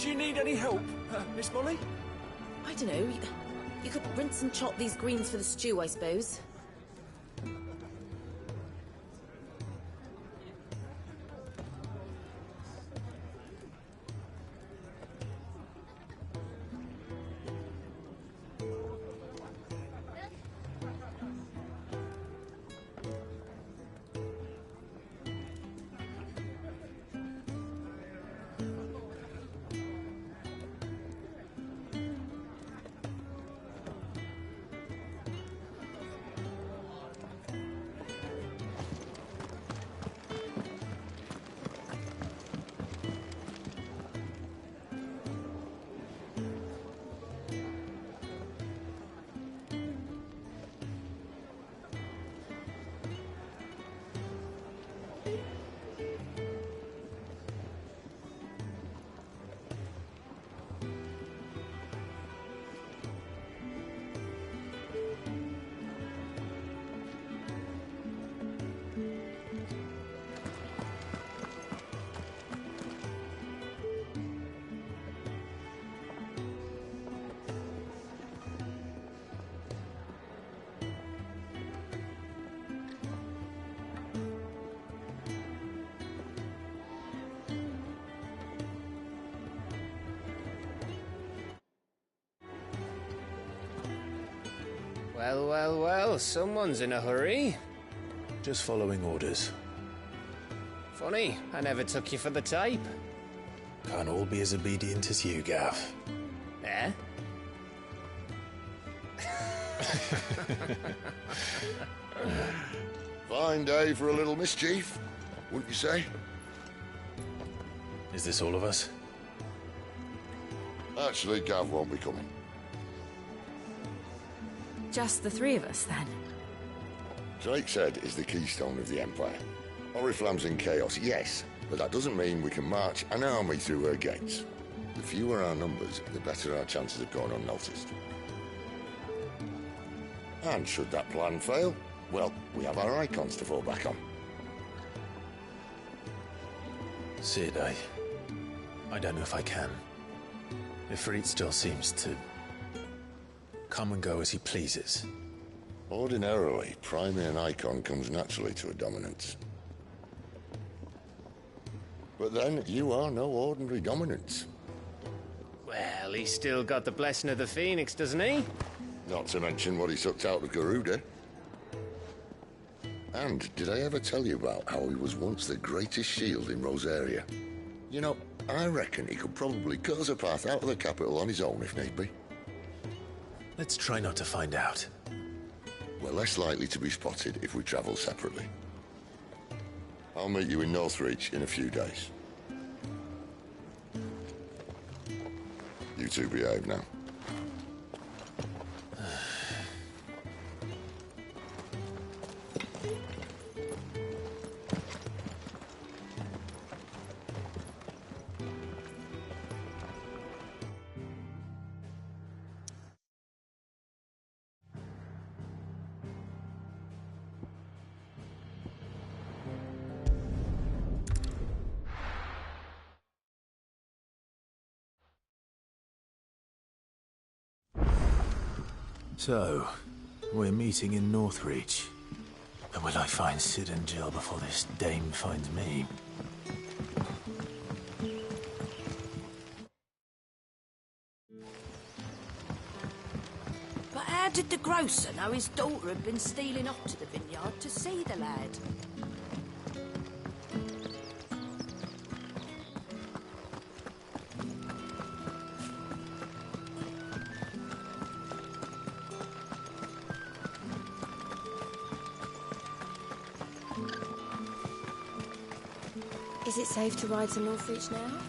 Do you need any help, Miss Molly? I don't know. You could rinse and chop these greens for the stew, I suppose. Well, well, well, someone's in a hurry. Just following orders. Funny, I never took you for the type. Can't all be as obedient as you, Gav. Eh? Fine day for a little mischief, wouldn't you say? Is this all of us? Actually, Gav won't be coming. Just the three of us, then? Drake's Head is the keystone of the Empire. Oriflamme's in chaos, yes, but that doesn't mean we can march an army through her gates. The fewer our numbers, the better our chances of going unnoticed. And should that plan fail, well, we have our icons to fall back on. Sid, I don't know if I can. Ifrit still seems to come and go as he pleases. Ordinarily, priming an icon comes naturally to a dominance. But then, you are no ordinary dominance. Well, he's still got the blessing of the Phoenix, doesn't he? Not to mention what he sucked out of Garuda. And did I ever tell you about how he was once the greatest shield in Rosaria? You know, I reckon he could probably cut us a path out of the capital on his own if need be. Let's try not to find out. We're less likely to be spotted if we travel separately. I'll meet you in Northreach in a few days. You two behave now. So, we're meeting in Northreach. And will I find Sid and Jill before this dame finds me? But how did the grocer know his daughter had been stealing off to the vineyard to see the lad? Is it safe to ride to Northreach now?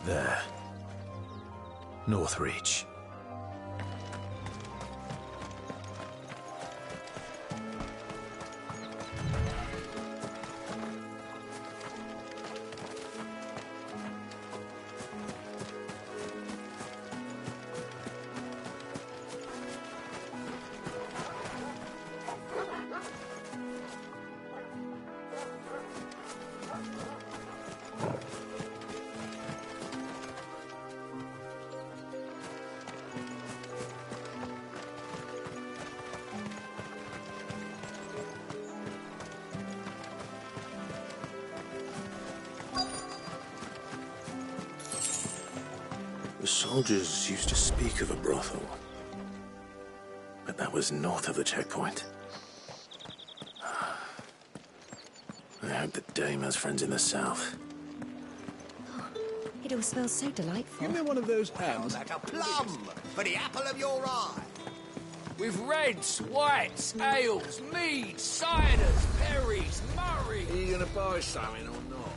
There. Northreach. The soldiers used to speak of a brothel, but that was north of the checkpoint. I hope the dame has friends in the south. It all smells so delightful. Give me one of those hams. Like a plum for the apple of your eye. With reds, whites, ales, meads, ciders, berries, murray. Are you gonna buy something or not?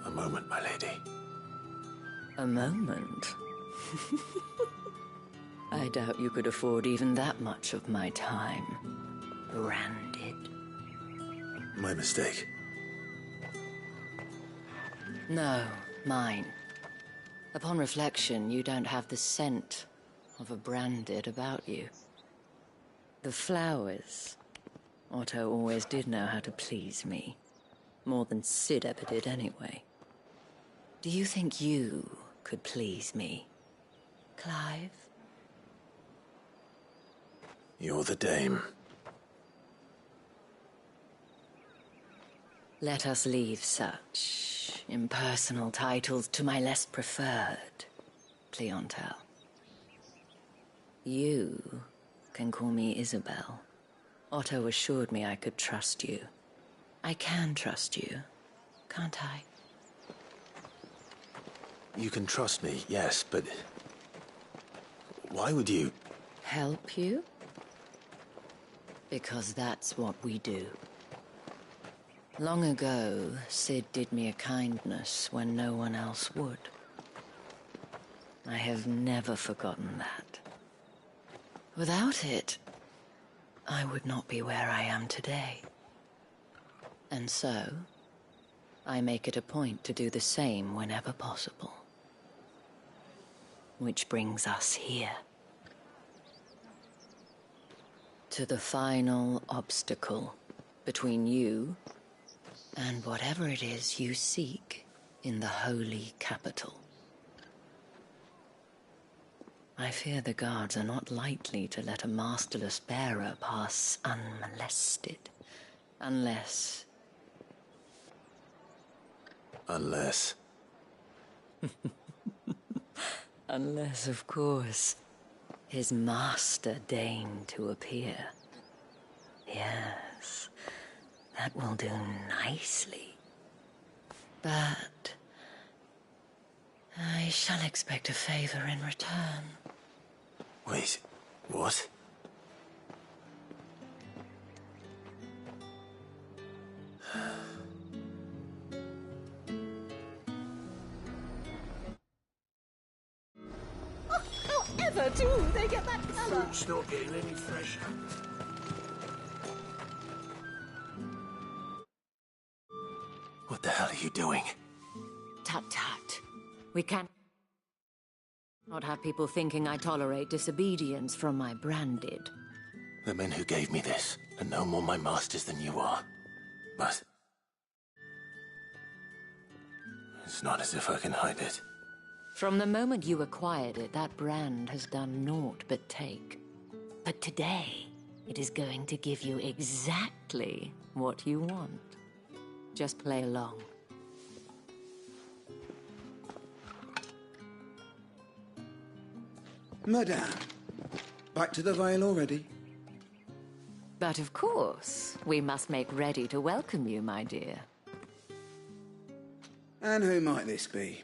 A moment, my lady. A moment? I doubt you could afford even that much of my time. Branded. My mistake. No, mine. Upon reflection, you don't have the scent of a branded about you. The flowers. Otto always did know how to please me. More than Sid ever did anyway. Do you think you could please me, Clive? You're the dame. Let us leave such impersonal titles to my less preferred clientele. You can call me Isabel. Otto assured me I could trust you. I can trust you, can't I? You can trust me, yes, but... why would you... Help you? Because that's what we do. Long ago, Sid did me a kindness when no one else would. I have never forgotten that. Without it, I would not be where I am today. And so, I make it a point to do the same whenever possible. Which brings us here. To the final obstacle between you and whatever it is you seek in the holy capital. I fear the guards are not likely to let a masterless bearer pass unmolested. Unless... Unless, of course, his master deigned to appear. Yes, that will do nicely. But I shall expect a favor in return. Wait, what? However do they get that colour? Fruit's not getting any fresher. What the hell are you doing? Tut-tut. We can't not have people thinking I tolerate disobedience from my branded. The men who gave me this are no more my masters than you are. But... it's not as if I can hide it. From the moment you acquired it, that brand has done naught but take. But today, it is going to give you exactly what you want. Just play along. Madame, back to the Vale already? But of course, we must make ready to welcome you, my dear. And who might this be?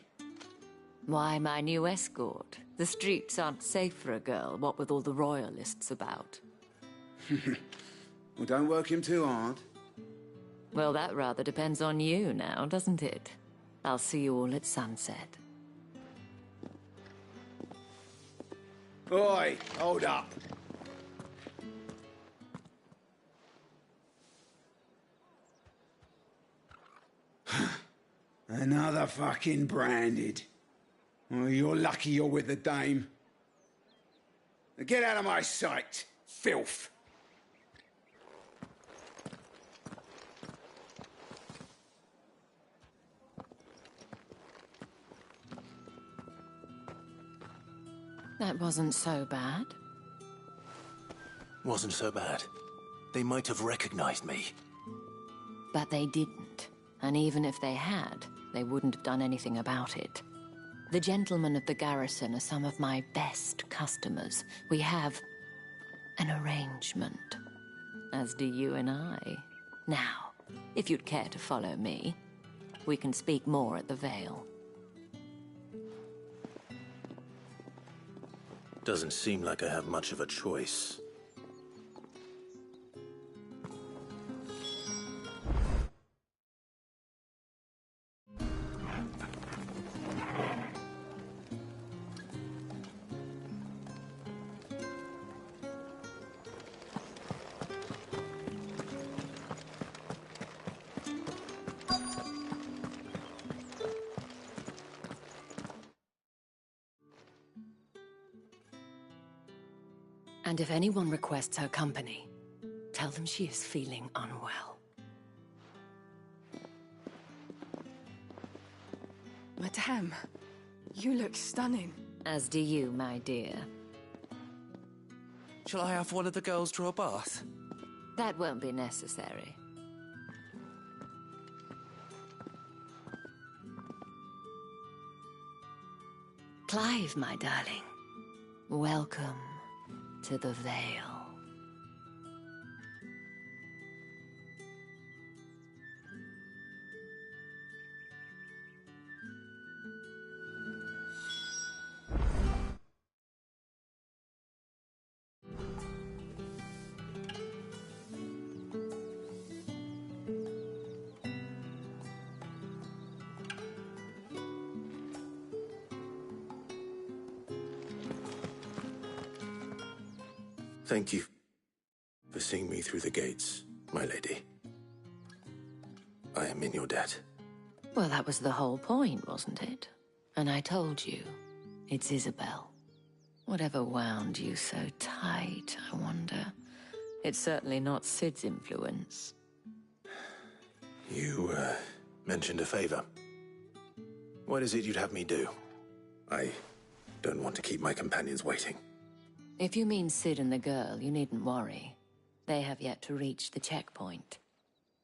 Why my new escort? The streets aren't safe for a girl, what with all the royalists about. Well, don't work him too hard. Well, that rather depends on you now, doesn't it? I'll see you all at sunset. Oi, hold up. Another fucking branded. Well, you're lucky you're with the dame. Now get out of my sight, filth. That wasn't so bad. Wasn't so bad. They might have recognized me. But they didn't. And even if they had, they wouldn't have done anything about it. The gentlemen of the garrison are some of my best customers. We have an arrangement, as do you and I. Now, if you'd care to follow me, we can speak more at the Vale. Doesn't seem like I have much of a choice. And if anyone requests her company, tell them she is feeling unwell. Madame, you look stunning. As do you, my dear. Shall I have one of the girls draw a bath? That won't be necessary. Clive, my darling. Welcome to the Vale. Thank you for seeing me through the gates, my lady. I am in your debt. Well, that was the whole point, wasn't it? And I told you, it's Isabel. Whatever wound you so tight, I wonder. It's certainly not Sid's influence. You, mentioned a favor. What is it you'd have me do? I don't want to keep my companions waiting. If you mean Sid and the girl, you needn't worry. They have yet to reach the checkpoint.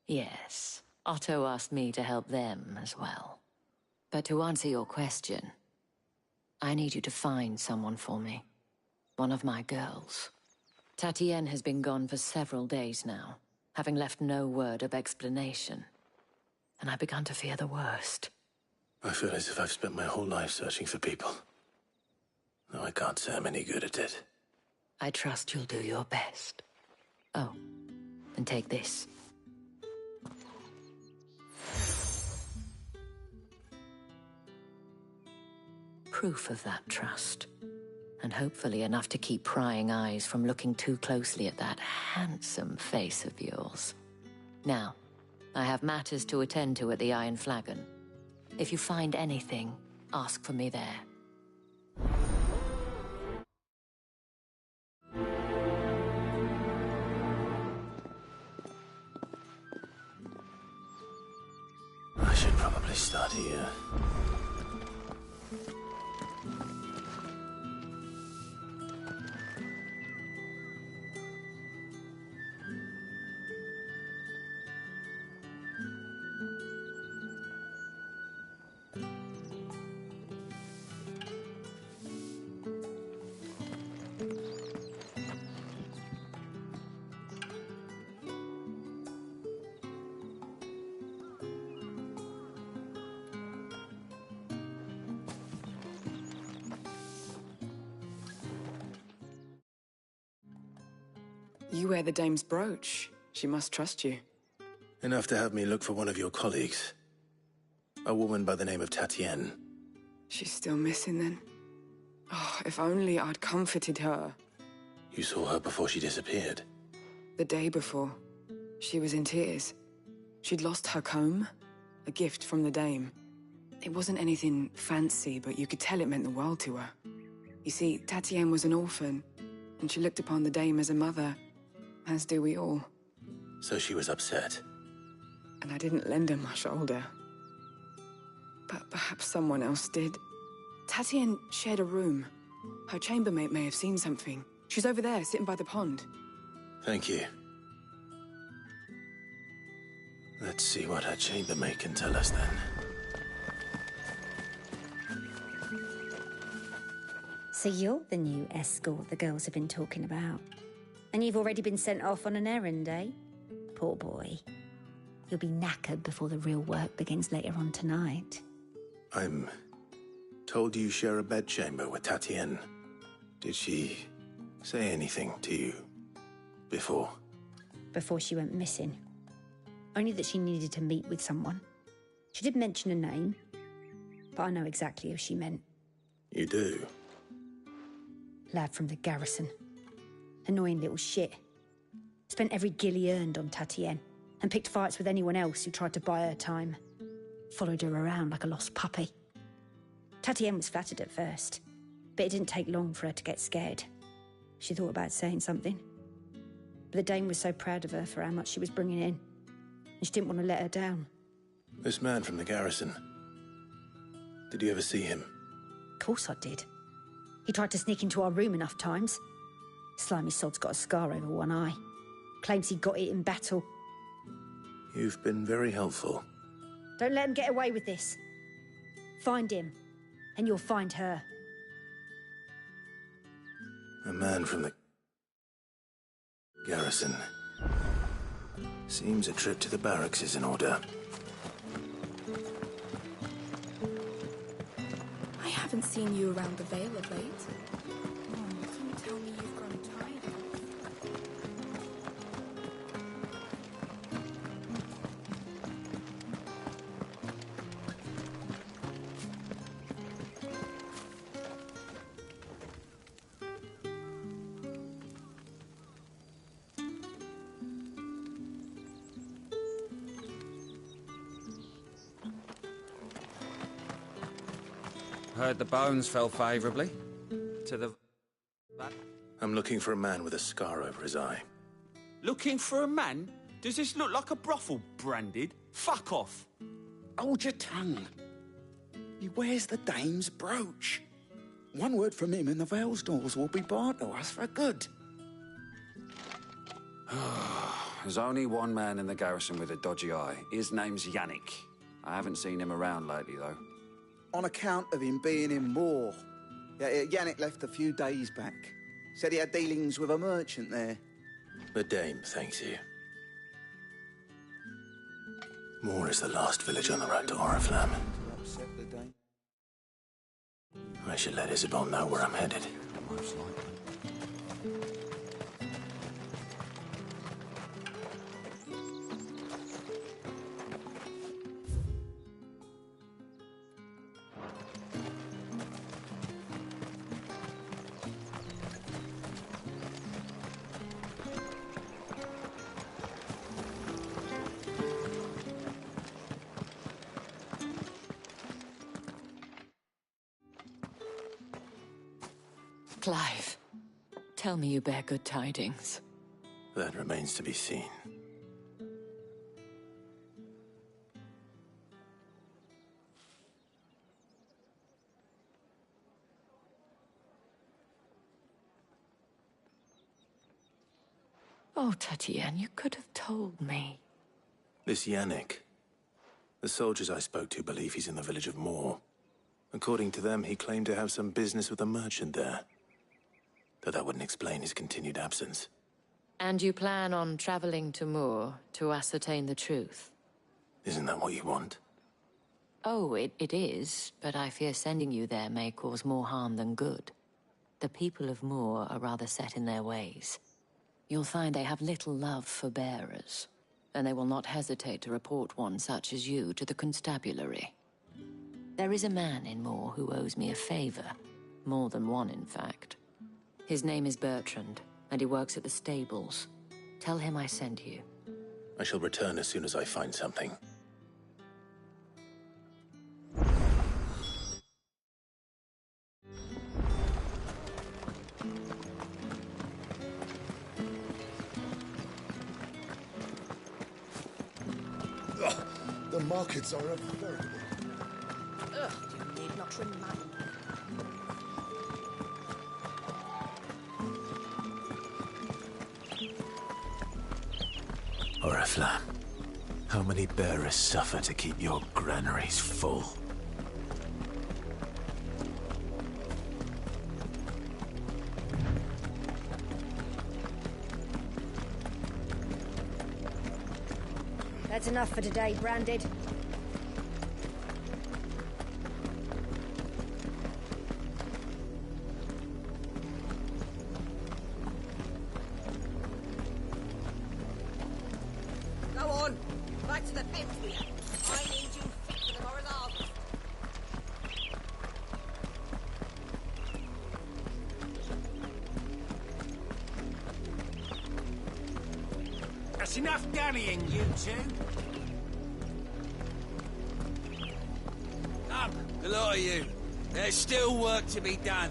Yes, Otto asked me to help them as well. But to answer your question, I need you to find someone for me. One of my girls. Tatienne has been gone for several days now, having left no word of explanation. And I've begun to fear the worst. I feel as if I've spent my whole life searching for people. Though I can't say I'm any good at it. I trust you'll do your best. Oh, and take this. Proof of that trust. And hopefully enough to keep prying eyes from looking too closely at that handsome face of yours. Now, I have matters to attend to at the Iron Flagon. If you find anything, ask for me there. I should probably start here. You wear the dame's brooch. She must trust you. Enough to have me look for one of your colleagues. A woman by the name of Tatienne. She's still missing then. Oh, if only I'd comforted her. You saw her before she disappeared? The day before. She was in tears. She'd lost her comb, a gift from the dame. It wasn't anything fancy, but you could tell it meant the world to her. You see, Tatienne was an orphan, and she looked upon the dame as a mother, as do we all. So she was upset. And I didn't lend her my shoulder. But perhaps someone else did. Tatienne shared a room. Her chambermaid may have seen something. She's over there, sitting by the pond. Thank you. Let's see what her chambermaid can tell us then. So you're the new escort the girls have been talking about. And you've already been sent off on an errand, eh? Poor boy. You'll be knackered before the real work begins later on tonight. I'm told you share a bedchamber with Tatienne. Did she say anything to you before? Before she went missing. Only that she needed to meet with someone. She did mention a name, but I know exactly who she meant. You do? Lad from the garrison. Annoying little shit. Spent every guil he earned on Tatienne, and picked fights with anyone else who tried to buy her time. Followed her around like a lost puppy. Tatienne was flattered at first, but it didn't take long for her to get scared. She thought about saying something. But the dame was so proud of her for how much she was bringing in, and she didn't want to let her down. This man from the garrison. Did you ever see him? Of course I did. He tried to sneak into our room enough times. Slimy sod's got a scar over one eye. Claims he got it in battle. You've been very helpful. Don't let him get away with this. Find him, and you'll find her. A man from the garrison. Seems a trip to the barracks is in order. I haven't seen you around the Vale of late. Don't tell me you've grown tired. Heard the bones fell favourably. To the... I'm looking for a man with a scar over his eye. Looking for a man? Does this look like a brothel, Branded? Fuck off. Hold your tongue. He wears the dame's brooch. One word from him and the Vale's doors will be barred to us for good. There's only one man in the garrison with a dodgy eye. His name's Yannick. I haven't seen him around lately, though. On account of him being in war. Yeah, Yannick left a few days back. Said he had dealings with a merchant there. The dame thanks you. Moor is the last village on the road to Oriflamme. I should let Isabel know where I'm headed. Most likely. Clive, tell me you bear good tidings. That remains to be seen. Oh, Tatienne, you could have told me. This Yannick. The soldiers I spoke to believe he's in the village of Moor. According to them, he claimed to have some business with a merchant there. Though that wouldn't explain his continued absence. And you plan on traveling to Moor to ascertain the truth? Isn't that what you want? Oh, it is, but I fear sending you there may cause more harm than good. The people of Moor are rather set in their ways. you'll find they have little love for bearers, and they will not hesitate to report one such as you to the constabulary. There is a man in Moor who owes me a favor. More than one, in fact. His name is Bertrand, and he works at the stables. Tell him I sent you. I shall return as soon as I find something. The markets are a veritable... Ugh, you need not remind me. Oriflamme, how many bearers suffer to keep your granaries full? That's enough for today, Branded. Go on, back to the pens with you. I need you fit for the morrow's harvest. That's enough dallying, you two. Come, the lot of you. There's still work to be done.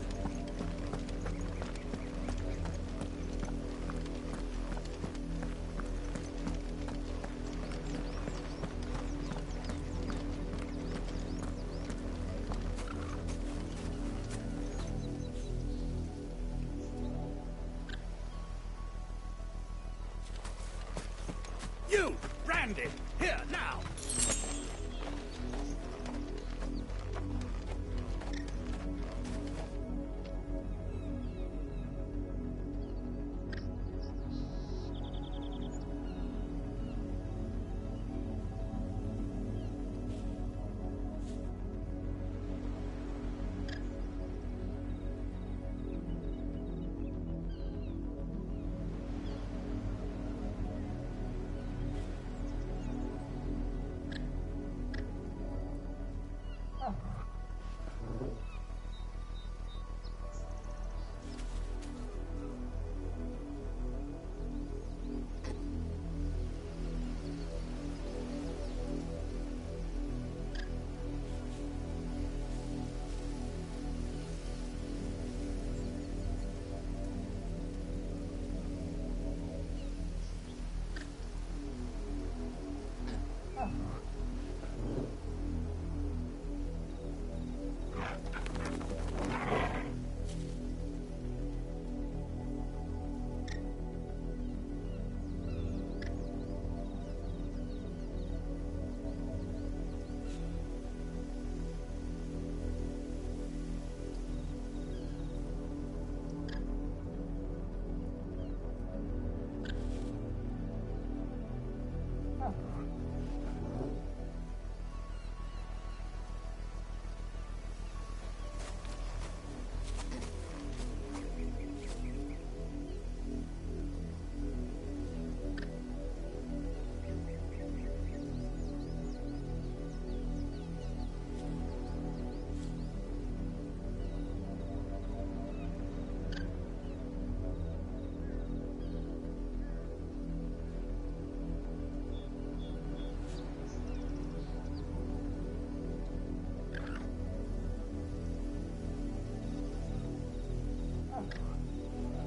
You, Branded, here, now!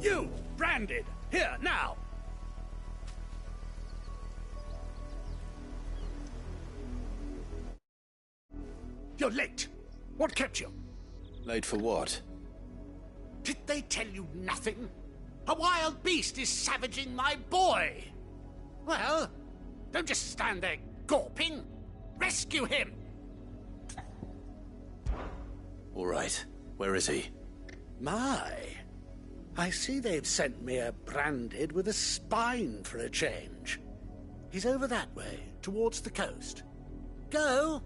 You, Branded, here, now! You're late. What kept you? Late for what? Did they tell you nothing? A wild beast is savaging my boy! Well, don't just stand there gawping. Rescue him! All right. Where is he? My, I see they've sent me a Branded with a spine for a change. He's over that way, towards the coast. Go,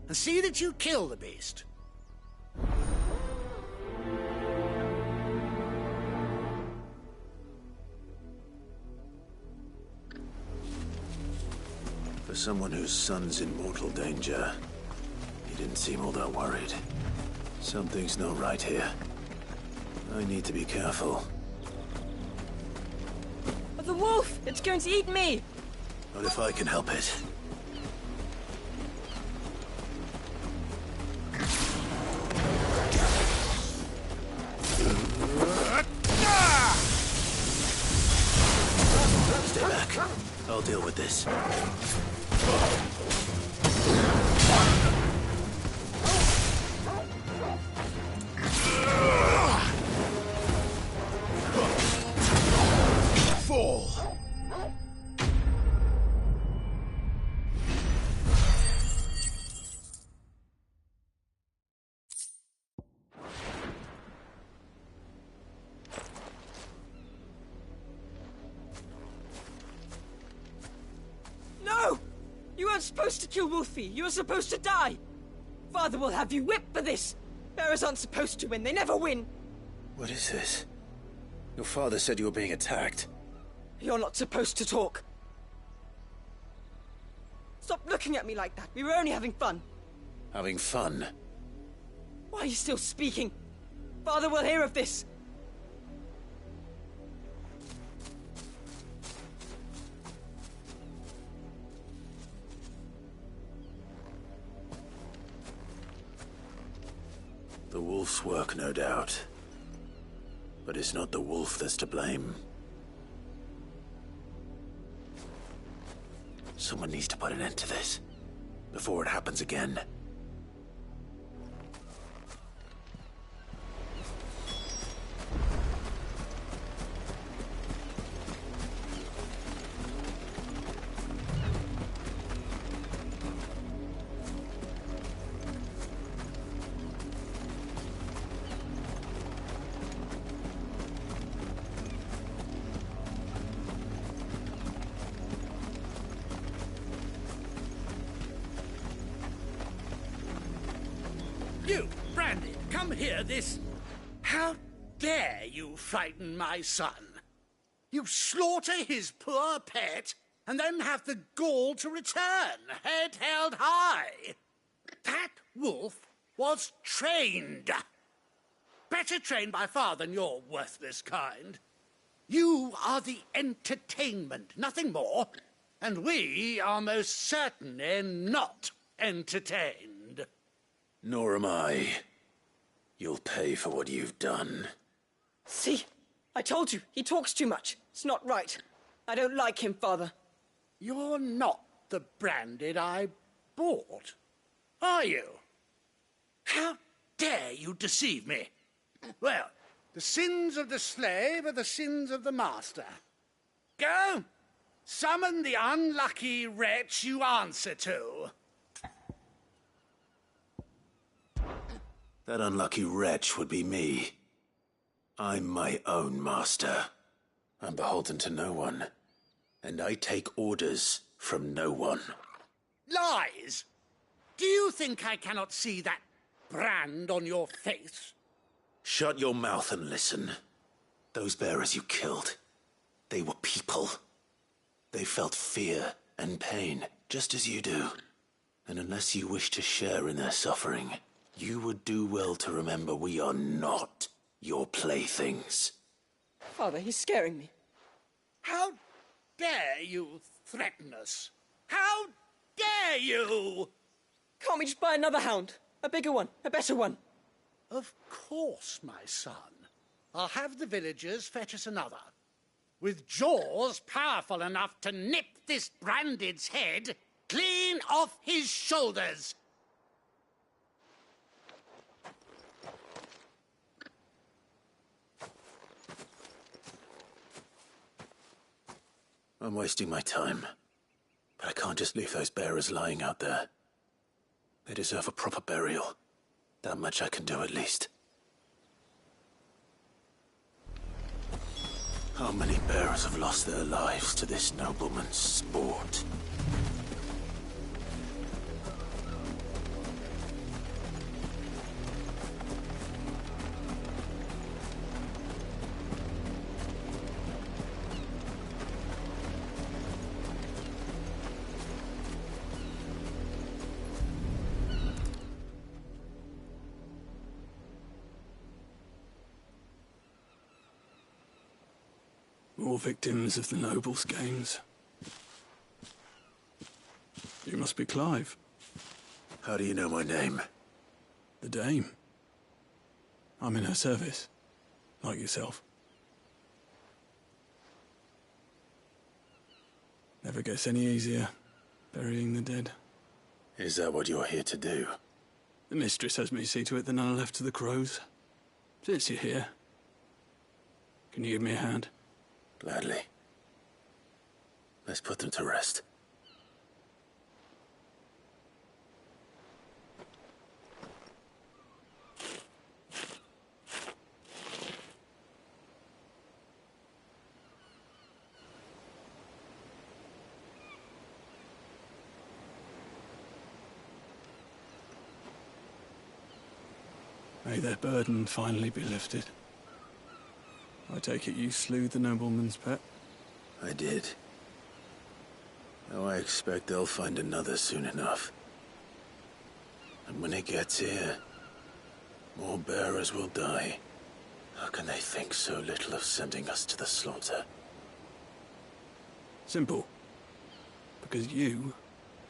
and see that you kill the beast. For someone whose son's in mortal danger, he didn't seem all that worried. Something's not right here. I need to be careful. The wolf! It's going to eat me! What if I can help it? Stay back. I'll deal with this. Fall! No! You weren't supposed to kill Wolfie. You were supposed to die. Father will have you whipped for this. Bearers aren't supposed to win. They never win. What is this? Your father said you were being attacked. You're not supposed to talk. Stop looking at me like that. We were only having fun. Having fun? Why are you still speaking? Father will hear of this. The wolf's work, no doubt. But it's not the wolf that's to blame. Someone needs to put an end to this, before it happens again. You, Brandy, come here, this... How dare you frighten my son? You slaughter his poor pet, and then have the gall to return, head held high. That wolf was trained. Better trained by far than your worthless kind. You are the entertainment, nothing more. And we are most certainly not entertained. Nor am I. You'll pay for what you've done. See? I told you, he talks too much. It's not right. I don't like him, Father. You're not the Branded I bought, are you? How dare you deceive me? Well, the sins of the slave are the sins of the master. Go, summon the unlucky wretch you answer to. That unlucky wretch would be me. I'm my own master. I'm beholden to no one. And I take orders from no one. Lies! Do you think I cannot see that brand on your face? Shut your mouth and listen. Those bearers you killed, they were people. They felt fear and pain, just as you do. And unless you wish to share in their suffering, you would do well to remember we are not your playthings. Father, he's scaring me. How dare you threaten us? How dare you? Can't we just buy another hound? A bigger one, a better one. Of course, my son. I'll have the villagers fetch us another. With jaws powerful enough to nip this Branded's head clean off his shoulders. I'm wasting my time. But I can't just leave those bearers lying out there. They deserve a proper burial. That much I can do at least. How many bearers have lost their lives to this nobleman's sport? More victims of the nobles' games. You must be Clive. How do you know my name? The Dame. I'm in her service, like yourself. Never gets any easier, burying the dead. Is that what you're here to do? The mistress has me see to it that none are left to the crows. Since you're here, can you give me a hand? Gladly. Let's put them to rest. May their burden finally be lifted. I take it you slew the nobleman's pet? I did. Now I expect they'll find another soon enough. And when it gets here, more bearers will die. How can they think so little of sending us to the slaughter? Simple. Because you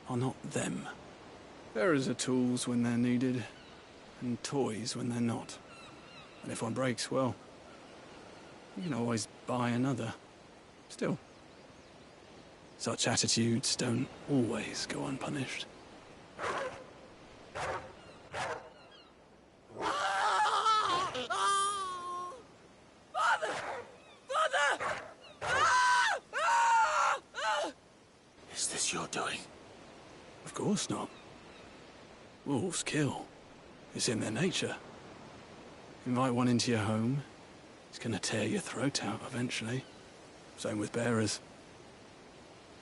are not them. Bearers are tools when they're needed, and toys when they're not. And if one breaks, well, you can always buy another. Still, such attitudes don't always go unpunished. Is this your doing? Of course not. Wolves kill. It's in their nature. Invite one into your home, it's gonna tear your throat out eventually. Same with bearers.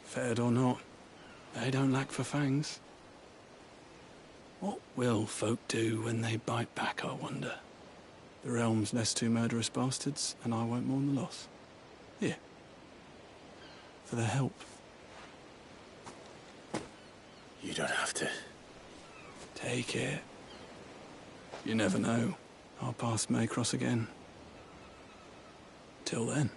Fed or not, they don't lack for fangs. What will folk do when they bite back, I wonder? The realm's less two murderous bastards, and I won't mourn the loss. Here. For their help. You don't have to. Take it. You never know. Our paths may cross again. Till then.